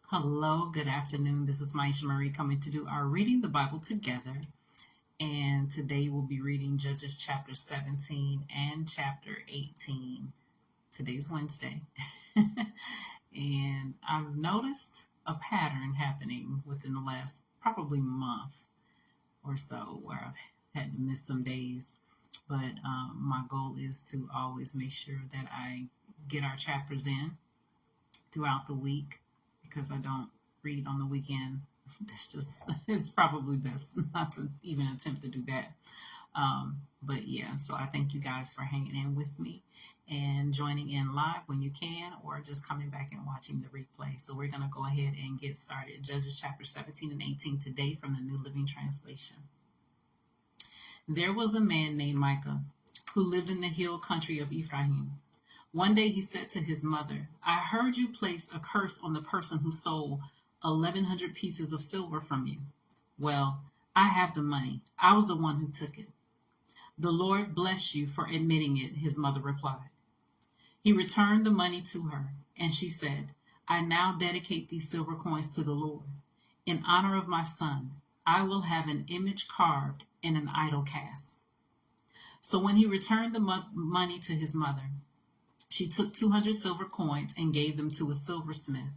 Hello, good afternoon. This is Maisha Marie coming to do our Reading the Bible Together. And today we'll be reading Judges chapter 17 and chapter 18. Today's Wednesday. And I've noticed a pattern happening within the last probably month or so where I've had to miss some days. But my goal is to always make sure that I get our chapters in throughout the week because I don't read on the weekend. It's probably best not to even attempt to do that. But yeah, so I thank you guys for hanging in with me and joining in live when you can, or just coming back and watching the replay. So we're going to go ahead and get started. Judges chapter 17 and 18 today from the New Living Translation. There was a man named Micah who lived in the hill country of Ephraim. One day he said to his mother, "I heard you place a curse on the person who stole 1,100 pieces of silver from you. Well, I have the money. I was the one who took it." "The Lord bless you for admitting it," his mother replied. He returned the money to her, and she said, "I now dedicate these silver coins to the Lord. In honor of my son, I will have an image carved and an idol cast." So when he returned the money to his mother, she took 200 silver coins and gave them to a silversmith,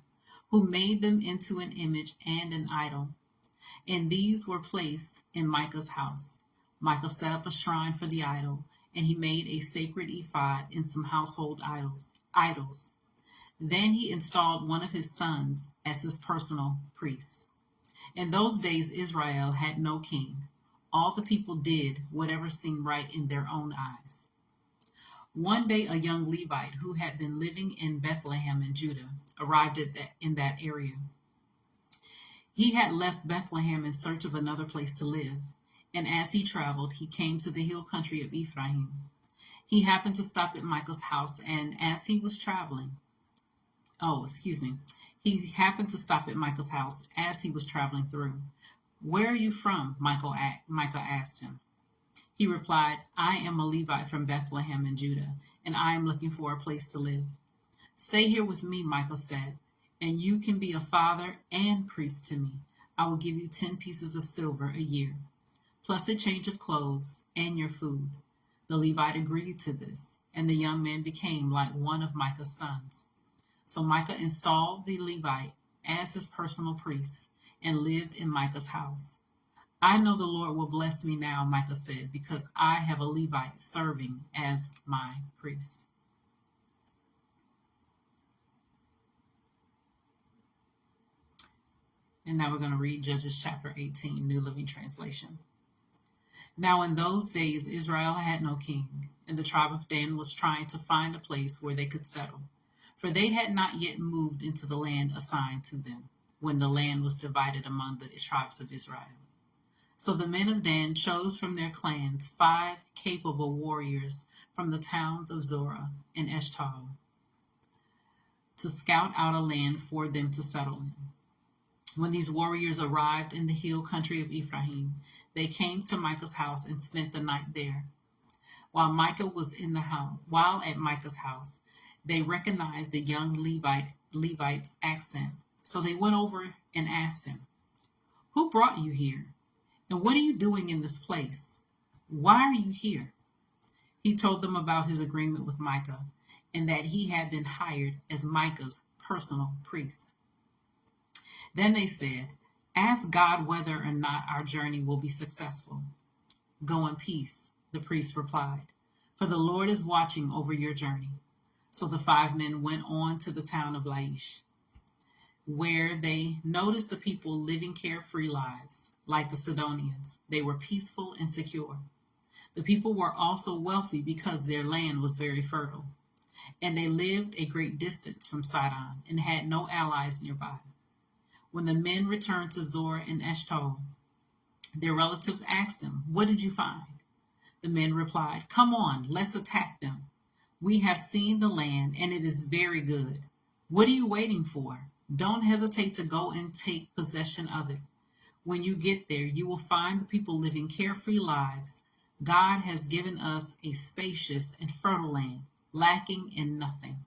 who made them into an image and an idol. And these were placed in Micah's house. Micah set up a shrine for the idol, and he made a sacred ephod and some household idols. Then he installed one of his sons as his personal priest. In those days, Israel had no king. All the people did whatever seemed right in their own eyes. One day, a young Levite who had been living in Bethlehem in Judah arrived in that area. He had left Bethlehem in search of another place to live, and as he traveled, he came to the hill country of Ephraim. He happened to stop at Micah's house, and as he was traveling, he happened to stop at Micah's house as he was traveling through. "Where are you from?" Micah asked him. He replied, "I am a Levite from Bethlehem in Judah, and I am looking for a place to live." "Stay here with me," Micah said, "and you can be a father and priest to me. I will give you 10 pieces of silver a year, plus a change of clothes and your food." The Levite agreed to this, and the young man became like one of Micah's sons. So Micah installed the Levite as his personal priest and lived in Micah's house. "I know the Lord will bless me now," Micah said, "because I have a Levite serving as my priest." And now we're going to read Judges chapter 18, New Living Translation. Now in those days, Israel had no king, and the tribe of Dan was trying to find a place where they could settle, for they had not yet moved into the land assigned to them, when the land was divided among the tribes of Israel. So the men of Dan chose from their clans 5 capable warriors from the towns of Zorah and Eshtaol to scout out a land for them to settle in. When these warriors arrived in the hill country of Ephraim, they came to Micah's house and spent the night there. While at Micah's house, they recognized the young Levite's accent. So they went over and asked him, "Who brought you here? And what are you doing in this place? Why are you here?" He told them about his agreement with Micah and that he had been hired as Micah's personal priest. Then they said, "Ask God whether or not our journey will be successful." "Go in peace," the priest replied, "for the Lord is watching over your journey." So the 5 men went on to the town of Laish, where they noticed the people living carefree lives, like the Sidonians. They were peaceful and secure. The people were also wealthy because their land was very fertile, and they lived a great distance from Sidon and had no allies nearby. When the men returned to Zorah and Eshtaol, their relatives asked them, "What did you find?" The men replied, "Come on, let's attack them. We have seen the land, and it is very good. What are you waiting for? Don't hesitate to go and take possession of it. When you get there, you will find the people living carefree lives. God has given us a spacious and fertile land, lacking in nothing."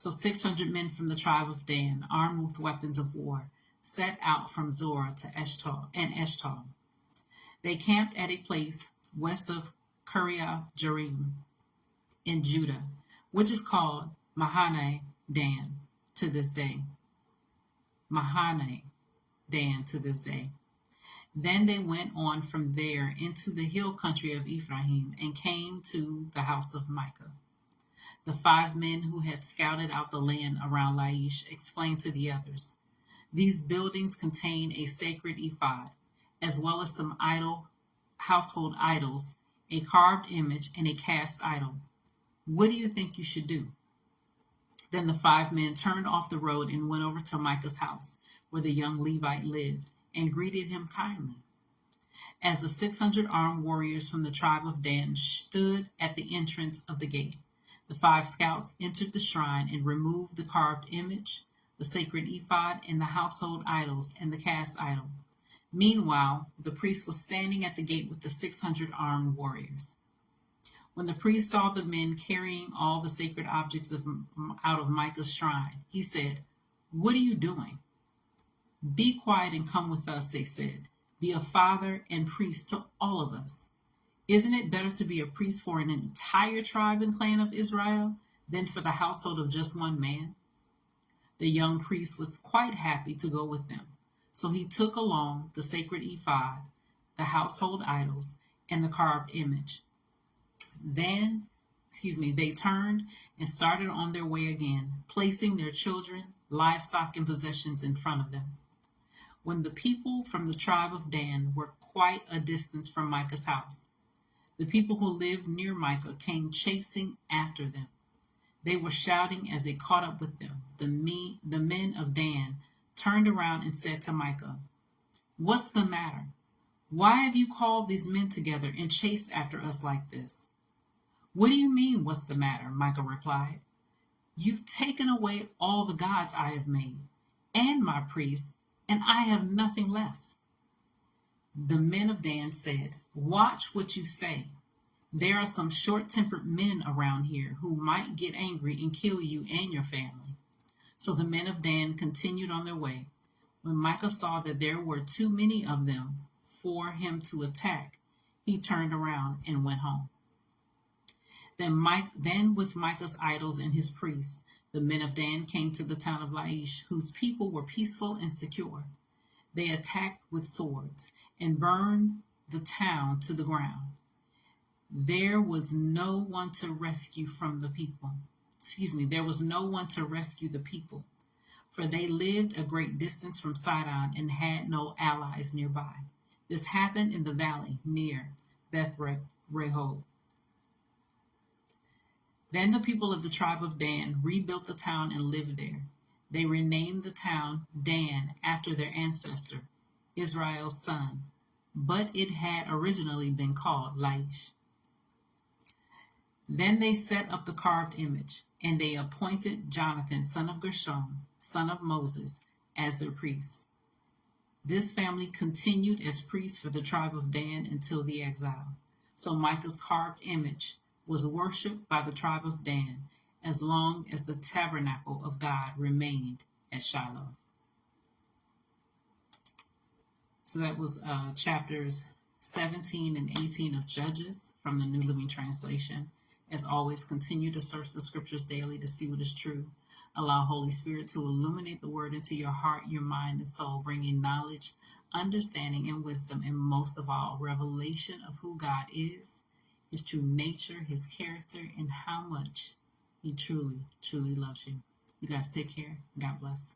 So 600 men from the tribe of Dan, armed with weapons of war, set out from Zorah to Eshtaol. They camped at a place west of Kiriath Jearim in Judah, which is called Mahane Dan to this day. Mahane Dan to this day. Then they went on from there into the hill country of Ephraim and came to the house of Micah. The 5 men who had scouted out the land around Laish explained to the others, "These buildings contain a sacred ephod, as well as some household idols, a carved image, and a cast idol. What do you think you should do?" Then the 5 men turned off the road and went over to Micah's house, where the young Levite lived, and greeted him kindly. As the 600 armed warriors from the tribe of Dan stood at the entrance of the gate, the 5 scouts entered the shrine and removed the carved image, the sacred ephod, and the household idols and the cast idol. Meanwhile, the priest was standing at the gate with the 600 armed warriors. When the priest saw the men carrying all the sacred objects out of Micah's shrine, he said, "What are you doing?" "Be quiet and come with us," they said. "Be a father and priest to all of us. Isn't it better to be a priest for an entire tribe and clan of Israel than for the household of just one man?" The young priest was quite happy to go with them, so he took along the sacred ephod, the household idols, and the carved image. They turned and started on their way again, placing their children, livestock, and possessions in front of them. When the people from the tribe of Dan were quite a distance from Micah's house, the people who lived near Micah came chasing after them. They were shouting as they caught up with them. The men of Dan turned around and said to Micah, "What's the matter? Why have you called these men together and chased after us like this?" "What do you mean, what's the matter?" Micah replied. "You've taken away all the gods I have made, and my priests, and I have nothing left." The men of Dan said, "Watch what you say. There are some short-tempered men around here who might get angry and kill you and your family." So the men of Dan continued on their way. When Micah saw that there were too many of them for him to attack, he turned around and went home. Then with Micah's idols and his priests, the men of Dan came to the town of Laish, whose people were peaceful and secure. They attacked with swords and burned the town to the ground. There was no one to rescue the people, for they lived a great distance from Sidon and had no allies nearby. This happened in the valley near Beth Rehob. Then the people of the tribe of Dan rebuilt the town and lived there. They renamed the town Dan after their ancestor, Israel's son, but it had originally been called Laish. Then they set up the carved image, and they appointed Jonathan, son of Gershom, son of Moses, as their priest. This family continued as priests for the tribe of Dan until the exile. So Micah's carved image was worshipped by the tribe of Dan as long as the tabernacle of God remained at Shiloh. So that was chapters 17 and 18 of Judges from the New Living Translation. As always, continue to search the scriptures daily to see what is true. Allow Holy Spirit to illuminate the word into your heart, your mind, and soul, bringing knowledge, understanding, and wisdom, and most of all, revelation of who God is, his true nature, his character, and how much he truly, truly loves you. You guys take care. God bless.